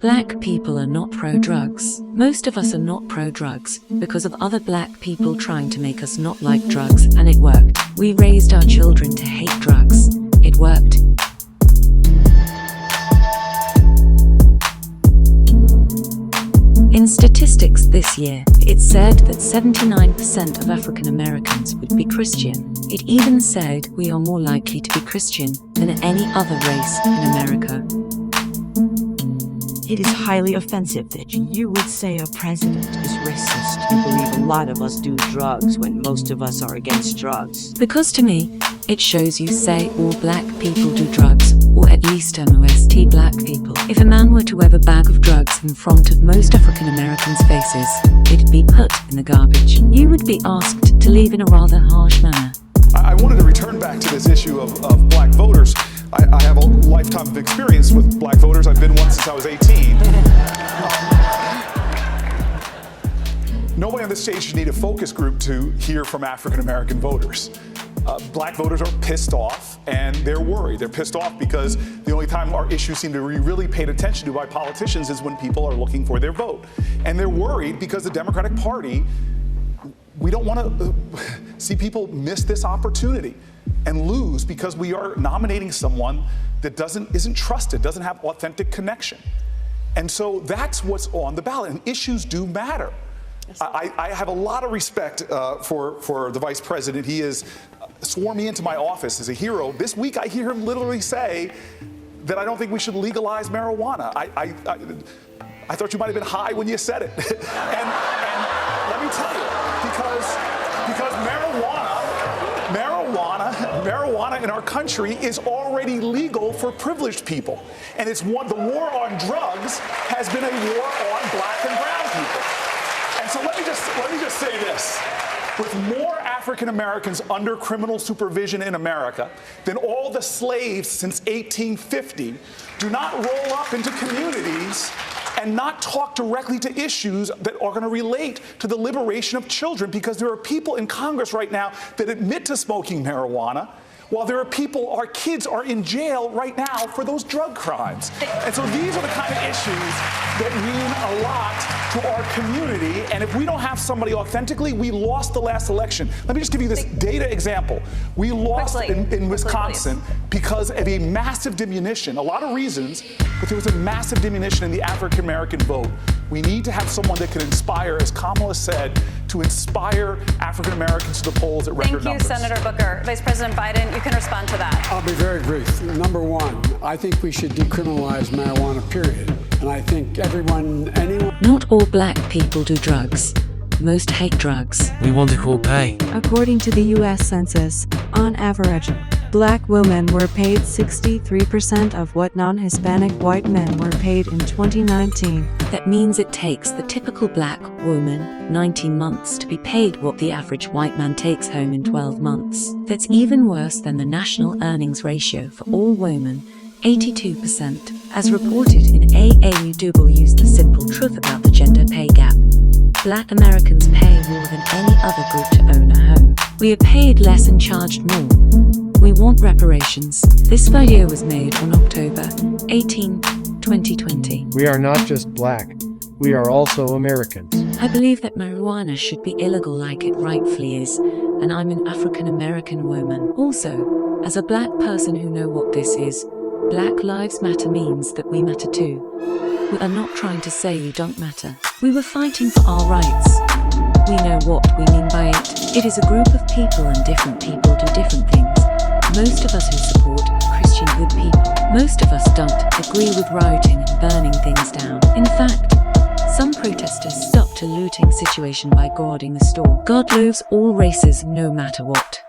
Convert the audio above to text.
Black people are not pro-drugs. Most of us are not pro-drugs because of other black people trying to make us not like drugs, and it worked. We raised our children to hate drugs. It worked. In statistics this year, it said that 79% of African Americans would be Christian. It even said we are more likely to be Christian than any other race in America. It is highly offensive that you would say a president is racist. You believe a lot of us do drugs when most of us are against drugs. Because to me, it shows you say all black people do drugs, or at least most black people. If a man were to wave a bag of drugs in front of most African Americans' faces, it'd be put in the garbage. You would be asked to leave in a rather harsh manner. I wanted to return back to this issue of black voters. I have a lifetime of experience with black voters. I've been one since I was 18. Nobody on this stage should need a focus group to hear from African American voters. Black voters are pissed off and they're worried. They're pissed off because the only time our issues seem to be really paid attention to by politicians is when people are looking for their vote. And they're worried because the Democratic Party, we don't want to see people miss this opportunity and lose because we are nominating someone that isn't trusted, doesn't have authentic connection. And so that's what's on the ballot, and issues do matter. I have a lot of respect for the Vice President. He has sworn me into my office as a hero. This week I hear him literally say that I don't think we should legalize marijuana. I thought you might have been high when you said it. and let me tell you, because marijuana in our country is already legal for privileged people. And the war on drugs has been a war on black and brown people. And so let me just say this. With more African Americans under criminal supervision in America than all the slaves since 1850, do not roll up into communities and not talk directly to issues that are going to relate to the liberation of children, because there are people in Congress right now that admit to smoking marijuana, while there are our kids are in jail right now for those drug crimes. And so these are the kind of issues that mean a lot to our community, and if we don't have somebody authentically, we lost the last election. Let me just give you this data example. We lost in Wisconsin because of a massive diminution, a lot of reasons, but there was a massive diminution in the African American vote. We need to have someone that can inspire, as Kamala said, to inspire African Americans to the polls at record numbers. Thank you, Senator Booker. Vice President Biden, you can respond to that. I'll be very brief. Number one, I think we should decriminalize marijuana, period. And I think anyone... Not all black people do drugs. Most hate drugs. We want equal pay. According to the U.S. Census, on average, black women were paid 63% of what non-Hispanic white men were paid in 2019. That means it takes the typical black woman 19 months to be paid what the average white man takes home in 12 months. That's even worse than the national earnings ratio for all women, 82%, as reported in AAUW's The Simple Truth About the Gender Pay Gap. Black Americans pay more than any other group to own a home. We are paid less and charged more. We want reparations. This video was made on October 18, 2020. We are not just black. We are also Americans. I believe that marijuana should be illegal like it rightfully is, and I'm an African American woman. Also, as a black person who knows what this is, Black Lives Matter means that we matter too. We are not trying to say you don't matter. We were fighting for our rights. We know what we mean by it. It is a group of people, and different people do different things. Most of us who support are Christian good people. Most of us don't agree with rioting and burning things down. In fact, some protesters stopped a looting situation by guarding the store. God loves all races no matter what.